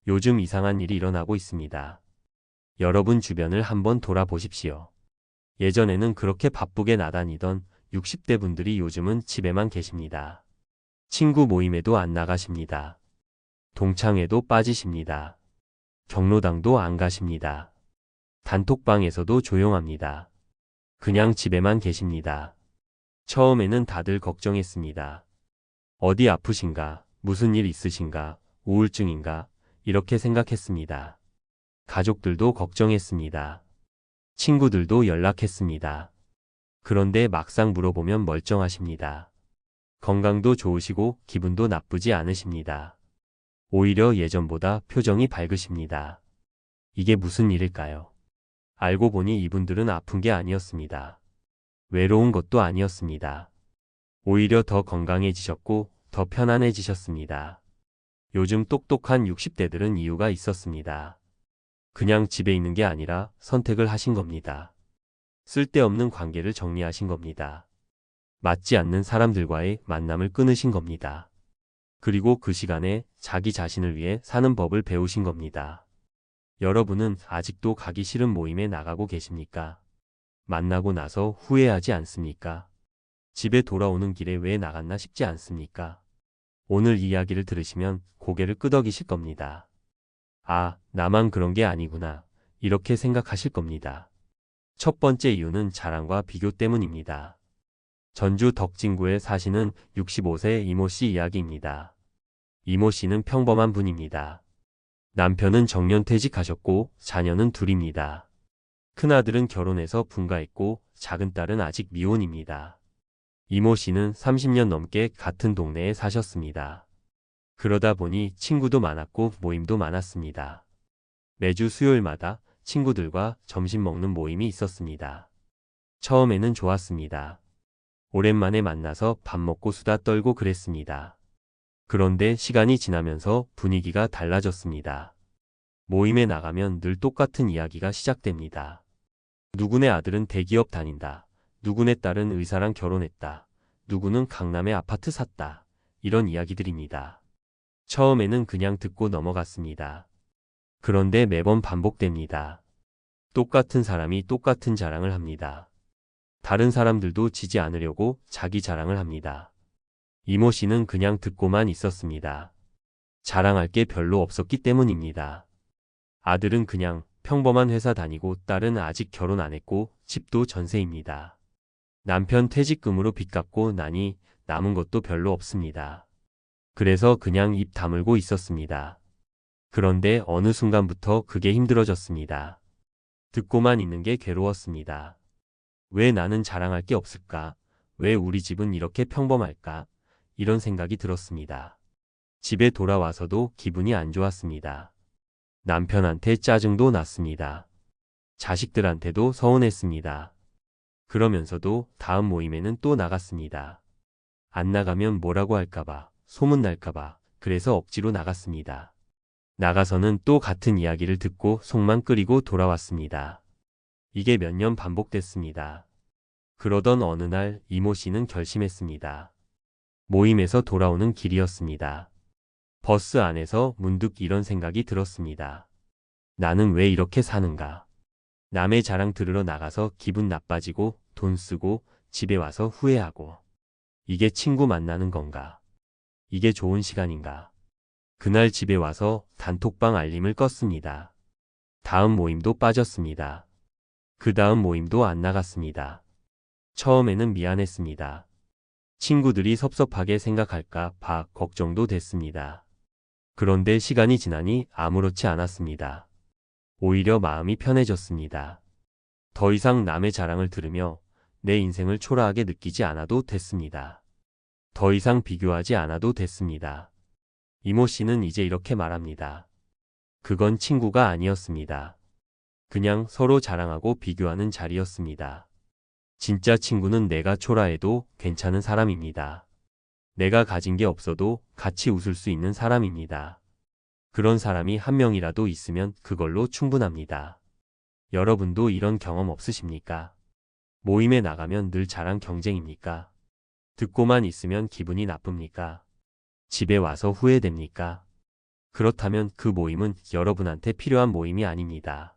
요즘 이상한 일이 일어나고 있습니다. 여러분 주변을 한번 돌아보십시오. 예전에는 그렇게 바쁘게 나다니던 60대 분들이 요즘은 집에만 계십니다. 친구 모임에도 안 나가십니다. 동창회도 빠지십니다. 경로당도 안 가십니다. 단톡방에서도 조용합니다. 그냥 집에만 계십니다. 처음에는 다들 걱정했습니다. 어디 아프신가? 무슨 일 있으신가? 우울증인가? 이렇게 생각했습니다. 가족들도 걱정했습니다. 친구들도 연락했습니다. 그런데 막상 물어보면 멀쩡하십니다. 건강도 좋으시고 기분도 나쁘지 않으십니다. 오히려 예전보다 표정이 밝으십니다. 이게 무슨 일일까요? 알고 보니 이분들은 아픈 게 아니었습니다. 외로운 것도 아니었습니다. 오히려 더 건강해지셨고 더 편안해지셨습니다. 요즘 똑똑한 60대들은 이유가 있었습니다. 그냥 집에 있는 게 아니라 선택을 하신 겁니다. 쓸데없는 관계를 정리하신 겁니다. 맞지 않는 사람들과의 만남을 끊으신 겁니다. 그리고 그 시간에 자기 자신을 위해 사는 법을 배우신 겁니다. 여러분은 아직도 가기 싫은 모임에 나가고 계십니까? 만나고 나서 후회하지 않습니까? 집에 돌아오는 길에 왜 나갔나 싶지 않습니까? 오늘 이야기를 들으시면 고개를 끄덕이실 겁니다. 아, 나만 그런 게 아니구나. 이렇게 생각하실 겁니다. 첫 번째 이유는 자랑과 비교 때문입니다. 전주 덕진구에 사시는 65세 이모 씨 이야기입니다. 이모 씨는 평범한 분입니다. 남편은 정년퇴직하셨고 자녀는 둘입니다. 큰아들은 결혼해서 분가했고 작은 딸은 아직 미혼입니다. 이모 씨는 30년 넘게 같은 동네에 사셨습니다. 그러다 보니 친구도 많았고 모임도 많았습니다. 매주 수요일마다 친구들과 점심 먹는 모임이 있었습니다. 처음에는 좋았습니다. 오랜만에 만나서 밥 먹고 수다 떨고 그랬습니다. 그런데 시간이 지나면서 분위기가 달라졌습니다. 모임에 나가면 늘 똑같은 이야기가 시작됩니다. 누구네 아들은 대기업 다닌다. 누구네 딸은 의사랑 결혼했다. 누구는 강남에 아파트 샀다. 이런 이야기들입니다. 처음에는 그냥 듣고 넘어갔습니다. 그런데 매번 반복됩니다. 똑같은 사람이 똑같은 자랑을 합니다. 다른 사람들도 지지 않으려고 자기 자랑을 합니다. 이모 씨는 그냥 듣고만 있었습니다. 자랑할 게 별로 없었기 때문입니다. 아들은 그냥 평범한 회사 다니고 딸은 아직 결혼 안 했고 집도 전세입니다. 남편 퇴직금으로 빚 갚고 나니 남은 것도 별로 없습니다. 그래서 그냥 입 다물고 있었습니다. 그런데 어느 순간부터 그게 힘들어졌습니다. 듣고만 있는 게 괴로웠습니다. 왜 나는 자랑할 게 없을까? 왜 우리 집은 이렇게 평범할까? 이런 생각이 들었습니다. 집에 돌아와서도 기분이 안 좋았습니다. 남편한테 짜증도 났습니다. 자식들한테도 서운했습니다. 그러면서도 다음 모임에는 또 나갔습니다. 안 나가면 뭐라고 할까봐, 소문날까봐, 그래서 억지로 나갔습니다. 나가서는 또 같은 이야기를 듣고 속만 끓이고 돌아왔습니다. 이게 몇 년 반복됐습니다. 그러던 어느 날 이모 씨는 결심했습니다. 모임에서 돌아오는 길이었습니다. 버스 안에서 문득 이런 생각이 들었습니다. 나는 왜 이렇게 사는가? 남의 자랑 들으러 나가서 기분 나빠지고 돈 쓰고 집에 와서 후회하고. 이게 친구 만나는 건가? 이게 좋은 시간인가? 그날 집에 와서 단톡방 알림을 껐습니다. 다음 모임도 빠졌습니다. 그 다음 모임도 안 나갔습니다. 처음에는 미안했습니다. 친구들이 섭섭하게 생각할까 봐 걱정도 됐습니다. 그런데 시간이 지나니 아무렇지 않았습니다. 오히려 마음이 편해졌습니다. 더 이상 남의 자랑을 들으며 내 인생을 초라하게 느끼지 않아도 됐습니다. 더 이상 비교하지 않아도 됐습니다. 이모 씨는 이제 이렇게 말합니다. 그건 친구가 아니었습니다. 그냥 서로 자랑하고 비교하는 자리였습니다. 진짜 친구는 내가 초라해도 괜찮은 사람입니다. 내가 가진 게 없어도 같이 웃을 수 있는 사람입니다. 그런 사람이 한 명이라도 있으면 그걸로 충분합니다. 여러분도 이런 경험 없으십니까? 모임에 나가면 늘 자랑 경쟁입니까? 듣고만 있으면 기분이 나쁩니까? 집에 와서 후회됩니까? 그렇다면 그 모임은 여러분한테 필요한 모임이 아닙니다.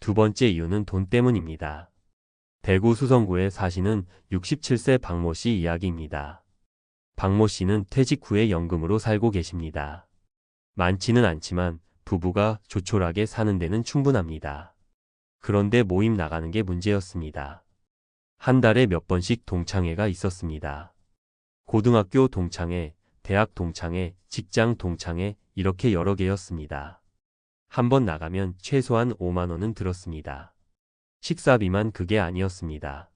두 번째 이유는 돈 때문입니다. 대구 수성구에 사시는 67세 박모 씨 이야기입니다. 박모 씨는 퇴직 후에 연금으로 살고 계십니다. 많지는 않지만 부부가 조촐하게 사는 데는 충분합니다. 그런데 모임 나가는 게 문제였습니다. 한 달에 몇 번씩 동창회가 있었습니다. 고등학교 동창회, 대학 동창회, 직장 동창회 이렇게 여러 개였습니다. 한 번 나가면 최소한 5만 원은 들었습니다. 식사비만 그게 아니었습니다.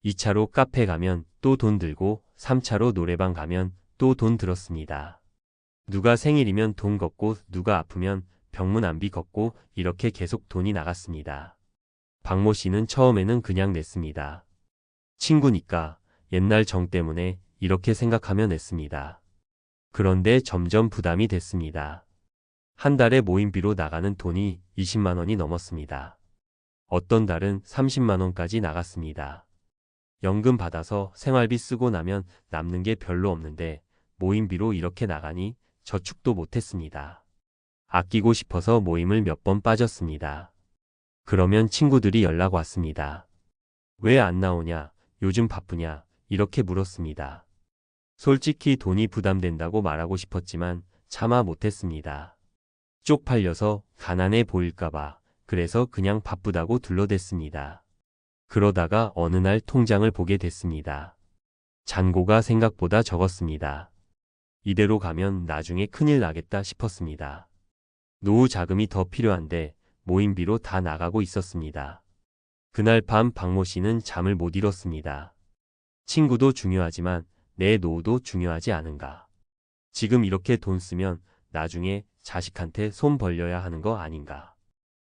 2차로 카페 가면 또 돈 들고 3차로 노래방 가면 또 돈 들었습니다. 누가 생일이면 돈 걷고 누가 아프면 병문안비 걷고 이렇게 계속 돈이 나갔습니다. 박모 씨는 처음에는 그냥 냈습니다. 친구니까 옛날 정 때문에 이렇게 생각하며 냈습니다. 그런데 점점 부담이 됐습니다. 한 달에 모임비로 나가는 돈이 20만 원이 넘었습니다. 어떤 달은 30만 원까지 나갔습니다. 연금 받아서 생활비 쓰고 나면 남는 게 별로 없는데 모임비로 이렇게 나가니 저축도 못했습니다. 아끼고 싶어서 모임을 몇 번 빠졌습니다. 그러면 친구들이 연락 왔습니다. 왜 안 나오냐? 요즘 바쁘냐? 이렇게 물었습니다. 솔직히 돈이 부담된다고 말하고 싶었지만 차마 못했습니다. 쪽팔려서 가난해 보일까봐 그래서 그냥 바쁘다고 둘러댔습니다. 그러다가 어느 날 통장을 보게 됐습니다. 잔고가 생각보다 적었습니다. 이대로 가면 나중에 큰일 나겠다 싶었습니다. 노후 자금이 더 필요한데 모임비로 다 나가고 있었습니다. 그날 밤 박모 씨는 잠을 못 이뤘습니다. 친구도 중요하지만 내 노후도 중요하지 않은가. 지금 이렇게 돈 쓰면 나중에 자식한테 손 벌려야 하는 거 아닌가.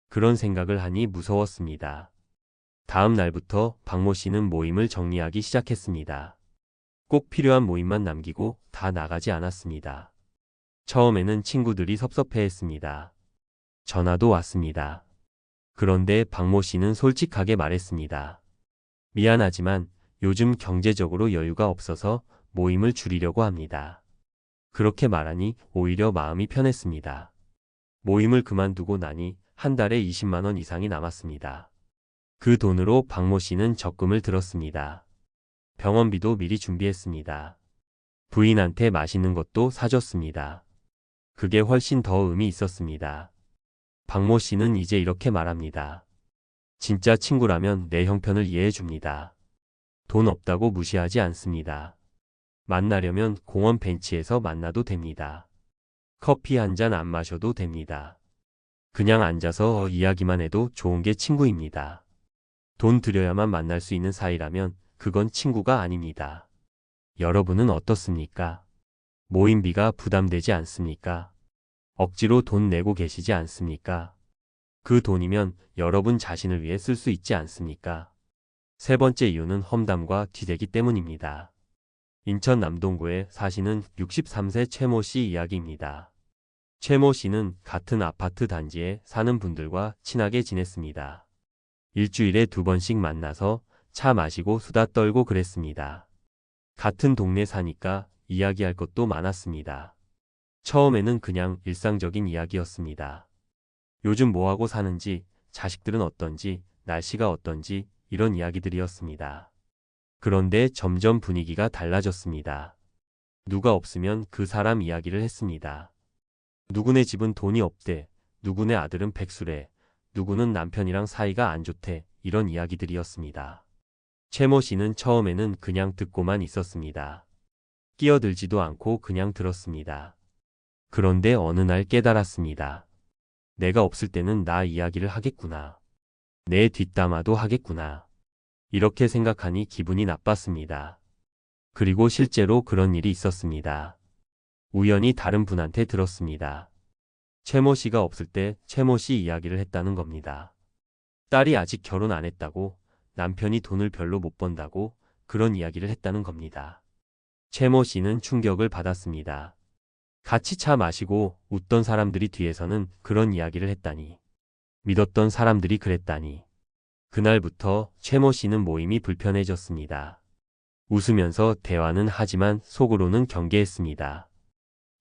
그런 생각을 하니 무서웠습니다. 다음 날부터 박모 씨는 모임을 정리하기 시작했습니다. 꼭 필요한 모임만 남기고 다 나가지 않았습니다. 처음에는 친구들이 섭섭해했습니다. 전화도 왔습니다. 그런데 박모 씨는 솔직하게 말했습니다. 미안하지만 요즘 경제적으로 여유가 없어서 모임을 줄이려고 합니다. 그렇게 말하니 오히려 마음이 편했습니다. 모임을 그만두고 나니 한 달에 20만 원 이상이 남았습니다. 그 돈으로 박모 씨는 적금을 들었습니다. 병원비도 미리 준비했습니다. 부인한테 맛있는 것도 사줬습니다. 그게 훨씬 더 의미 있었습니다. 박모 씨는 이제 이렇게 말합니다. 진짜 친구라면 내 형편을 이해해 줍니다. 돈 없다고 무시하지 않습니다. 만나려면 공원 벤치에서 만나도 됩니다. 커피 한 잔 안 마셔도 됩니다. 그냥 앉아서 이야기만 해도 좋은 게 친구입니다. 돈 들여야만 만날 수 있는 사이라면 그건 친구가 아닙니다. 여러분은 어떻습니까? 모임비가 부담되지 않습니까? 억지로 돈 내고 계시지 않습니까? 그 돈이면 여러분 자신을 위해 쓸 수 있지 않습니까? 세 번째 이유는 험담과 뒤대기 때문입니다. 인천 남동구에 사시는 63세 최모 씨 이야기입니다. 최모 씨는 같은 아파트 단지에 사는 분들과 친하게 지냈습니다. 일주일에 2번씩 만나서 차 마시고 수다 떨고 그랬습니다. 같은 동네 사니까 이야기할 것도 많았습니다. 처음에는 그냥 일상적인 이야기였습니다. 요즘 뭐하고 사는지, 자식들은 어떤지, 날씨가 어떤지 이런 이야기들이었습니다. 그런데 점점 분위기가 달라졌습니다. 누가 없으면 그 사람 이야기를 했습니다. 누구네 집은 돈이 없대, 누구네 아들은 백수래, 누구는 남편이랑 사이가 안 좋대 이런 이야기들이었습니다. 최모 씨는 처음에는 그냥 듣고만 있었습니다. 끼어들지도 않고 그냥 들었습니다. 그런데 어느 날 깨달았습니다. 내가 없을 때는 나 이야기를 하겠구나. 내 뒷담화도 하겠구나. 이렇게 생각하니 기분이 나빴습니다. 그리고 실제로 그런 일이 있었습니다. 우연히 다른 분한테 들었습니다. 최모 씨가 없을 때 최모 씨 이야기를 했다는 겁니다. 딸이 아직 결혼 안 했다고, 남편이 돈을 별로 못 번다고 그런 이야기를 했다는 겁니다. 최모 씨는 충격을 받았습니다. 같이 차 마시고 웃던 사람들이 뒤에서는 그런 이야기를 했다니. 믿었던 사람들이 그랬다니. 그날부터 최모 씨는 모임이 불편해졌습니다. 웃으면서 대화는 하지만 속으로는 경계했습니다.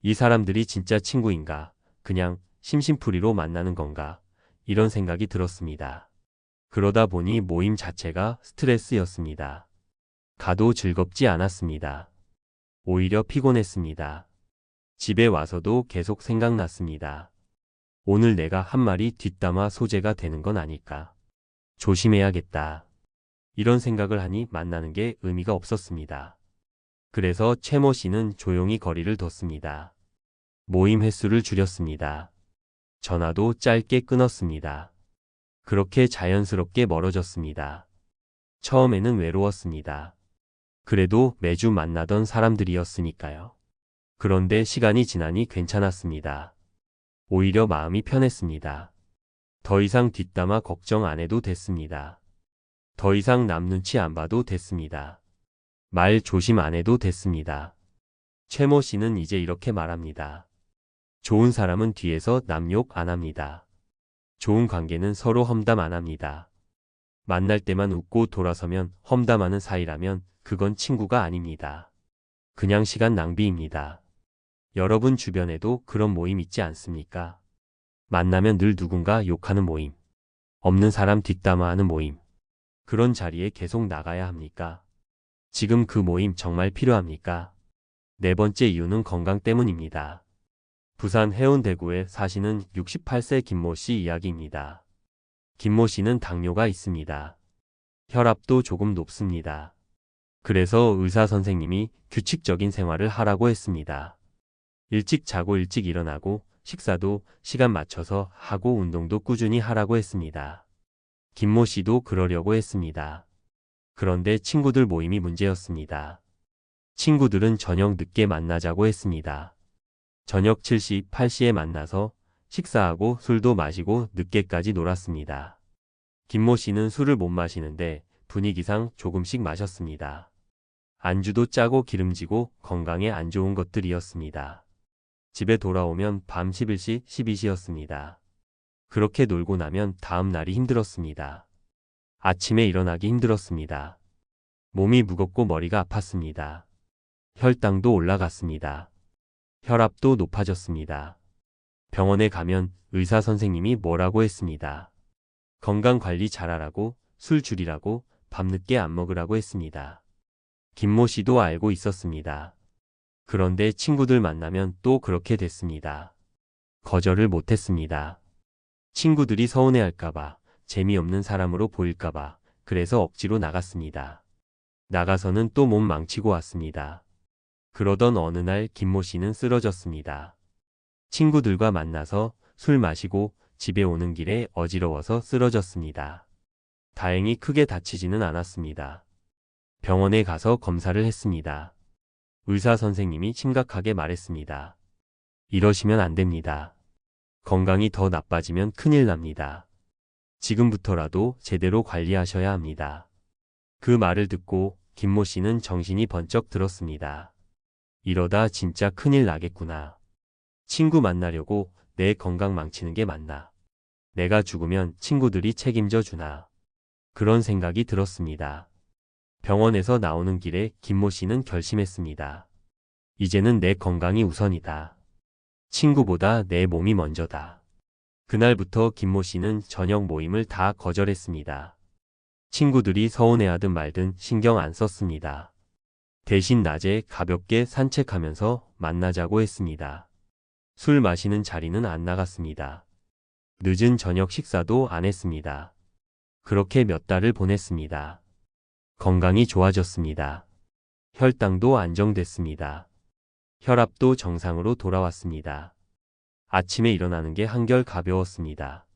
이 사람들이 진짜 친구인가? 그냥 심심풀이로 만나는 건가? 이런 생각이 들었습니다. 그러다 보니 모임 자체가 스트레스였습니다. 가도 즐겁지 않았습니다. 오히려 피곤했습니다. 집에 와서도 계속 생각났습니다. 오늘 내가 한 말이 뒷담화 소재가 되는 건 아닐까? 조심해야겠다. 이런 생각을 하니 만나는 게 의미가 없었습니다. 그래서 최모 씨는 조용히 거리를 뒀습니다. 모임 횟수를 줄였습니다. 전화도 짧게 끊었습니다. 그렇게 자연스럽게 멀어졌습니다. 처음에는 외로웠습니다. 그래도 매주 만나던 사람들이었으니까요. 그런데 시간이 지나니 괜찮았습니다. 오히려 마음이 편했습니다. 더 이상 뒷담화 걱정 안 해도 됐습니다. 더 이상 남 눈치 안 봐도 됐습니다. 말 조심 안 해도 됐습니다. 최모 씨는 이제 이렇게 말합니다. 좋은 사람은 뒤에서 남 욕 안 합니다. 좋은 관계는 서로 험담 안 합니다. 만날 때만 웃고 돌아서면 험담하는 사이라면 그건 친구가 아닙니다. 그냥 시간 낭비입니다. 여러분 주변에도 그런 모임 있지 않습니까? 만나면 늘 누군가 욕하는 모임, 없는 사람 뒷담화하는 모임. 그런 자리에 계속 나가야 합니까? 지금 그 모임 정말 필요합니까? 네 번째 이유는 건강 때문입니다. 부산 해운대구에 사시는 68세 김모 씨 이야기입니다. 김모 씨는 당뇨가 있습니다. 혈압도 조금 높습니다. 그래서 의사 선생님이 규칙적인 생활을 하라고 했습니다. 일찍 자고 일찍 일어나고 식사도 시간 맞춰서 하고 운동도 꾸준히 하라고 했습니다. 김모 씨도 그러려고 했습니다. 그런데 친구들 모임이 문제였습니다. 친구들은 저녁 늦게 만나자고 했습니다. 저녁 7시, 8시에 만나서 식사하고 술도 마시고 늦게까지 놀았습니다. 김모 씨는 술을 못 마시는데 분위기상 조금씩 마셨습니다. 안주도 짜고 기름지고 건강에 안 좋은 것들이었습니다. 집에 돌아오면 밤 11시, 12시였습니다. 그렇게 놀고 나면 다음 날이 힘들었습니다. 아침에 일어나기 힘들었습니다. 몸이 무겁고 머리가 아팠습니다. 혈당도 올라갔습니다. 혈압도 높아졌습니다. 병원에 가면 의사 선생님이 뭐라고 했습니다. 건강 관리 잘하라고, 술 줄이라고, 밤늦게 안 먹으라고 했습니다. 김모 씨도 알고 있었습니다. 그런데 친구들 만나면 또 그렇게 됐습니다. 거절을 못했습니다. 친구들이 서운해할까봐, 재미없는 사람으로 보일까봐, 그래서 억지로 나갔습니다. 나가서는 또 몸 망치고 왔습니다. 그러던 어느 날 김모 씨는 쓰러졌습니다. 친구들과 만나서 술 마시고 집에 오는 길에 어지러워서 쓰러졌습니다. 다행히 크게 다치지는 않았습니다. 병원에 가서 검사를 했습니다. 의사 선생님이 심각하게 말했습니다. 이러시면 안 됩니다. 건강이 더 나빠지면 큰일 납니다. 지금부터라도 제대로 관리하셔야 합니다. 그 말을 듣고 김모 씨는 정신이 번쩍 들었습니다. 이러다 진짜 큰일 나겠구나. 친구 만나려고 내 건강 망치는 게 맞나? 내가 죽으면 친구들이 책임져 주나? 그런 생각이 들었습니다. 병원에서 나오는 길에 김모 씨는 결심했습니다. 이제는 내 건강이 우선이다. 친구보다 내 몸이 먼저다. 그날부터 김모 씨는 저녁 모임을 다 거절했습니다. 친구들이 서운해하든 말든 신경 안 썼습니다. 대신 낮에 가볍게 산책하면서 만나자고 했습니다. 술 마시는 자리는 안 나갔습니다. 늦은 저녁 식사도 안 했습니다. 그렇게 몇 달을 보냈습니다. 건강이 좋아졌습니다. 혈당도 안정됐습니다. 혈압도 정상으로 돌아왔습니다. 아침에 일어나는 게 한결 가벼웠습니다.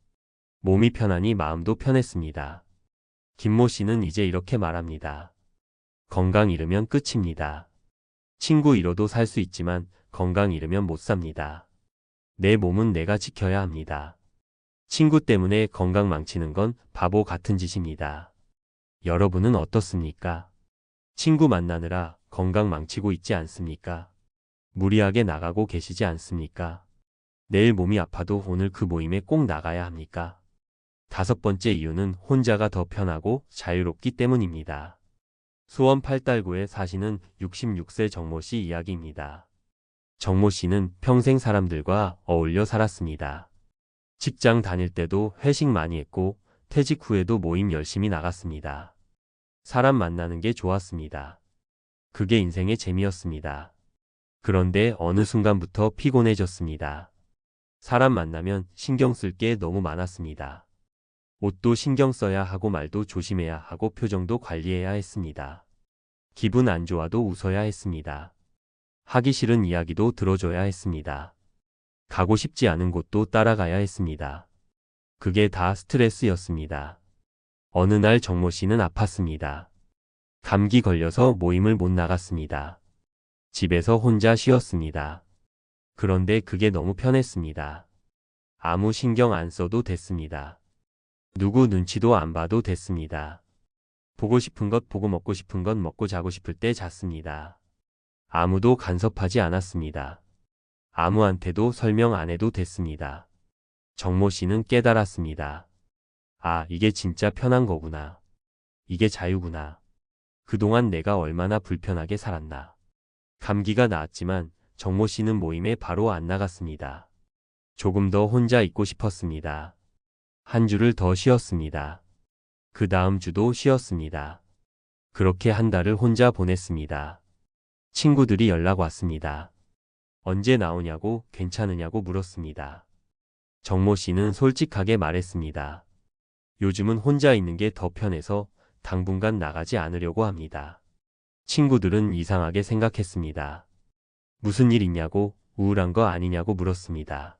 몸이 편하니 마음도 편했습니다. 김모 씨는 이제 이렇게 말합니다. 건강 잃으면 끝입니다. 친구 잃어도 살 수 있지만 건강 잃으면 못 삽니다. 내 몸은 내가 지켜야 합니다. 친구 때문에 건강 망치는 건 바보 같은 짓입니다. 여러분은 어떻습니까? 친구 만나느라 건강 망치고 있지 않습니까? 무리하게 나가고 계시지 않습니까? 내일 몸이 아파도 오늘 그 모임에 꼭 나가야 합니까? 다섯 번째 이유는 혼자가 더 편하고 자유롭기 때문입니다. 수원 팔달구에 사시는 66세 정모 씨 이야기입니다. 정모 씨는 평생 사람들과 어울려 살았습니다. 직장 다닐 때도 회식 많이 했고 퇴직 후에도 모임 열심히 나갔습니다. 사람 만나는 게 좋았습니다. 그게 인생의 재미였습니다. 그런데 어느 순간부터 피곤해졌습니다. 사람 만나면 신경 쓸 게 너무 많았습니다. 옷도 신경 써야 하고 말도 조심해야 하고 표정도 관리해야 했습니다. 기분 안 좋아도 웃어야 했습니다. 하기 싫은 이야기도 들어줘야 했습니다. 가고 싶지 않은 곳도 따라가야 했습니다. 그게 다 스트레스였습니다. 어느 날 정모 씨는 아팠습니다. 감기 걸려서 모임을 못 나갔습니다. 집에서 혼자 쉬었습니다. 그런데 그게 너무 편했습니다. 아무 신경 안 써도 됐습니다. 누구 눈치도 안 봐도 됐습니다. 보고 싶은 것 보고 먹고 싶은 것 먹고 자고 싶을 때 잤습니다. 아무도 간섭하지 않았습니다. 아무한테도 설명 안 해도 됐습니다. 정모 씨는 깨달았습니다. 아, 이게 진짜 편한 거구나. 이게 자유구나. 그동안 내가 얼마나 불편하게 살았나. 감기가 나았지만 정모 씨는 모임에 바로 안 나갔습니다. 조금 더 혼자 있고 싶었습니다. 한 주를 더 쉬었습니다. 그 다음 주도 쉬었습니다. 그렇게 한 달을 혼자 보냈습니다. 친구들이 연락 왔습니다. 언제 나오냐고 괜찮으냐고 물었습니다. 정모 씨는 솔직하게 말했습니다. 요즘은 혼자 있는 게 더 편해서 당분간 나가지 않으려고 합니다. 친구들은 이상하게 생각했습니다. 무슨 일 있냐고 우울한 거 아니냐고 물었습니다.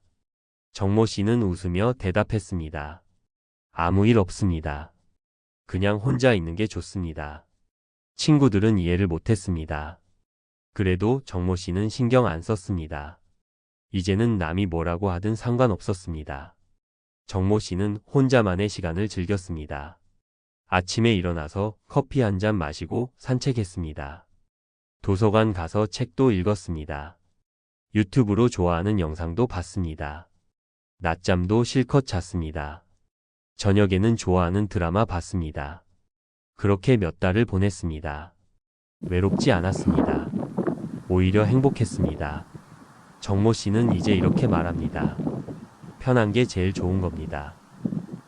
정모 씨는 웃으며 대답했습니다. 아무 일 없습니다. 그냥 혼자 있는 게 좋습니다. 친구들은 이해를 못했습니다. 그래도 정모 씨는 신경 안 썼습니다. 이제는 남이 뭐라고 하든 상관없었습니다. 정모 씨는 혼자만의 시간을 즐겼습니다. 아침에 일어나서 커피 한 잔 마시고 산책했습니다. 도서관 가서 책도 읽었습니다. 유튜브로 좋아하는 영상도 봤습니다. 낮잠도 실컷 잤습니다. 저녁에는 좋아하는 드라마 봤습니다. 그렇게 몇 달을 보냈습니다. 외롭지 않았습니다. 오히려 행복했습니다. 정모 씨는 이제 이렇게 말합니다. 편한 게 제일 좋은 겁니다.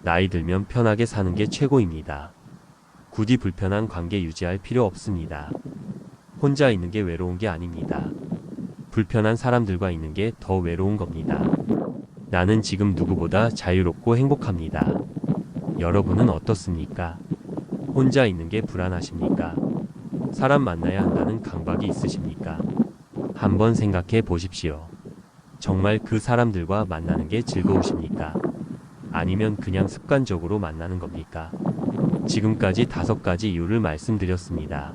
나이 들면 편하게 사는 게 최고입니다. 굳이 불편한 관계 유지할 필요 없습니다. 혼자 있는 게 외로운 게 아닙니다. 불편한 사람들과 있는 게 더 외로운 겁니다. 나는 지금 누구보다 자유롭고 행복합니다. 여러분은 어떻습니까? 혼자 있는 게 불안하십니까? 사람 만나야 한다는 강박이 있으십니까? 한번 생각해 보십시오. 정말 그 사람들과 만나는 게 즐거우십니까? 아니면 그냥 습관적으로 만나는 겁니까? 지금까지 5가지 이유를 말씀드렸습니다.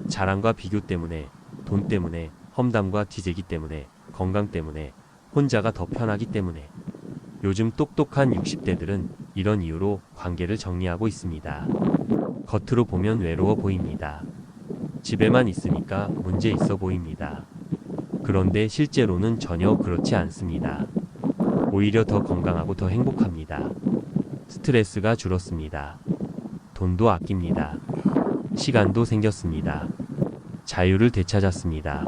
자랑과 비교 때문에, 돈 때문에, 험담과 티제기 때문에, 건강 때문에, 혼자가 더 편하기 때문에. 요즘 똑똑한 60대들은 이런 이유로 관계를 정리하고 있습니다. 겉으로 보면 외로워 보입니다. 집에만 있으니까 문제 있어 보입니다. 그런데 실제로는 전혀 그렇지 않습니다. 오히려 더 건강하고 더 행복합니다. 스트레스가 줄었습니다. 돈도 아낍니다. 시간도 생겼습니다. 자유를 되찾았습니다.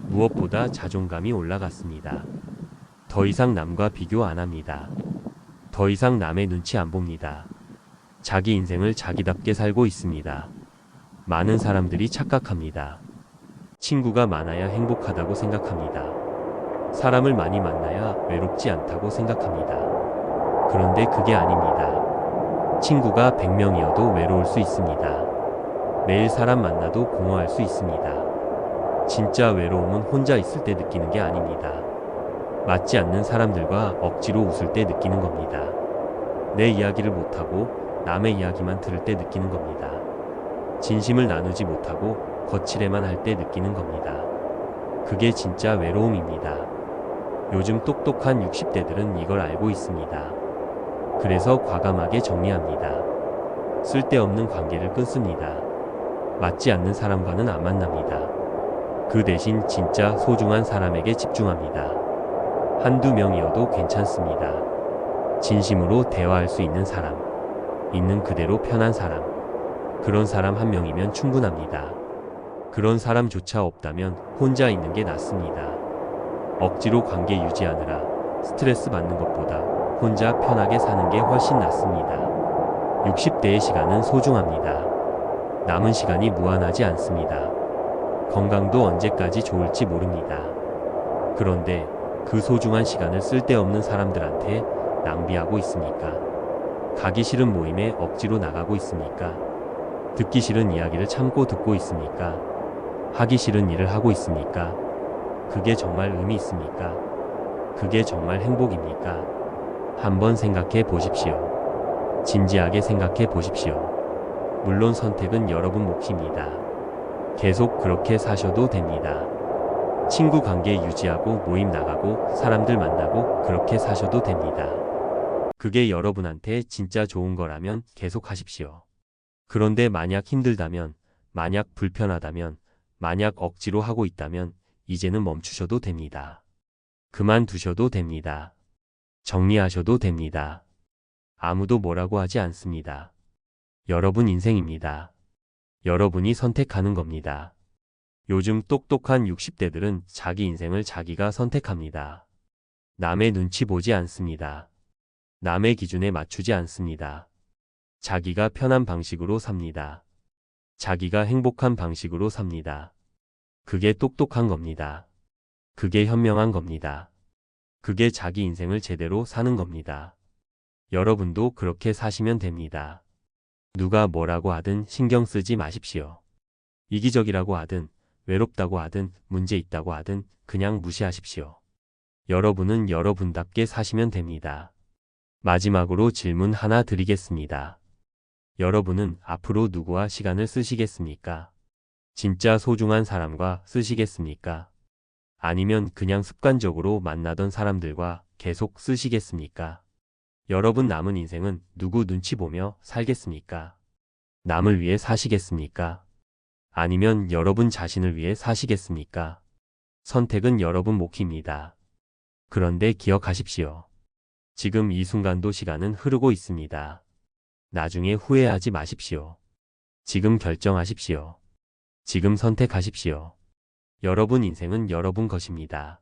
무엇보다 자존감이 올라갔습니다. 더 이상 남과 비교 안 합니다. 더 이상 남의 눈치 안 봅니다. 자기 인생을 자기답게 살고 있습니다. 많은 사람들이 착각합니다. 친구가 많아야 행복하다고 생각합니다. 사람을 많이 만나야 외롭지 않다고 생각합니다. 그런데 그게 아닙니다. 친구가 100명이어도 외로울 수 있습니다. 매일 사람 만나도 공허할 수 있습니다. 진짜 외로움은 혼자 있을 때 느끼는 게 아닙니다. 맞지 않는 사람들과 억지로 웃을 때 느끼는 겁니다. 내 이야기를 못하고 남의 이야기만 들을 때 느끼는 겁니다. 진심을 나누지 못하고 거칠에만 할 때 느끼는 겁니다. 그게 진짜 외로움입니다. 요즘 똑똑한 60대들은 이걸 알고 있습니다. 그래서 과감하게 정리합니다. 쓸데없는 관계를 끊습니다. 맞지 않는 사람과는 안 만납니다. 그 대신 진짜 소중한 사람에게 집중합니다. 한두 명이어도 괜찮습니다. 진심으로 대화할 수 있는 사람, 있는 그대로 편한 사람, 그런 사람 한 명이면 충분합니다. 그런 사람조차 없다면 혼자 있는 게 낫습니다. 억지로 관계 유지하느라 스트레스 받는 것보다 혼자 편하게 사는 게 훨씬 낫습니다. 60대의 시간은 소중합니다. 남은 시간이 무한하지 않습니다. 건강도 언제까지 좋을지 모릅니다. 그런데 그 소중한 시간을 쓸데없는 사람들한테 낭비하고 있습니까? 가기 싫은 모임에 억지로 나가고 있습니까? 듣기 싫은 이야기를 참고 듣고 있습니까? 하기 싫은 일을 하고 있습니까? 그게 정말 의미 있습니까? 그게 정말 행복입니까? 한번 생각해 보십시오. 진지하게 생각해 보십시오. 물론 선택은 여러분 몫입니다. 계속 그렇게 사셔도 됩니다. 친구 관계 유지하고 모임 나가고 사람들 만나고 그렇게 사셔도 됩니다. 그게 여러분한테 진짜 좋은 거라면 계속 하십시오. 그런데 만약 힘들다면, 만약 불편하다면, 만약 억지로 하고 있다면 이제는 멈추셔도 됩니다. 그만두셔도 됩니다. 정리하셔도 됩니다. 아무도 뭐라고 하지 않습니다. 여러분 인생입니다. 여러분이 선택하는 겁니다. 요즘 똑똑한 60대들은 자기 인생을 자기가 선택합니다. 남의 눈치 보지 않습니다. 남의 기준에 맞추지 않습니다. 자기가 편한 방식으로 삽니다. 자기가 행복한 방식으로 삽니다. 그게 똑똑한 겁니다. 그게 현명한 겁니다. 그게 자기 인생을 제대로 사는 겁니다. 여러분도 그렇게 사시면 됩니다. 누가 뭐라고 하든 신경 쓰지 마십시오. 이기적이라고 하든 외롭다고 하든 문제 있다고 하든 그냥 무시하십시오. 여러분은 여러분답게 사시면 됩니다. 마지막으로 질문 하나 드리겠습니다. 여러분은 앞으로 누구와 시간을 쓰시겠습니까? 진짜 소중한 사람과 쓰시겠습니까? 아니면 그냥 습관적으로 만나던 사람들과 계속 쓰시겠습니까? 여러분 남은 인생은 누구 눈치 보며 살겠습니까? 남을 위해 사시겠습니까? 아니면 여러분 자신을 위해 사시겠습니까? 선택은 여러분 몫입니다. 그런데 기억하십시오. 지금 이 순간도 시간은 흐르고 있습니다. 나중에 후회하지 마십시오. 지금 결정하십시오. 지금 선택하십시오. 여러분 인생은 여러분 것입니다.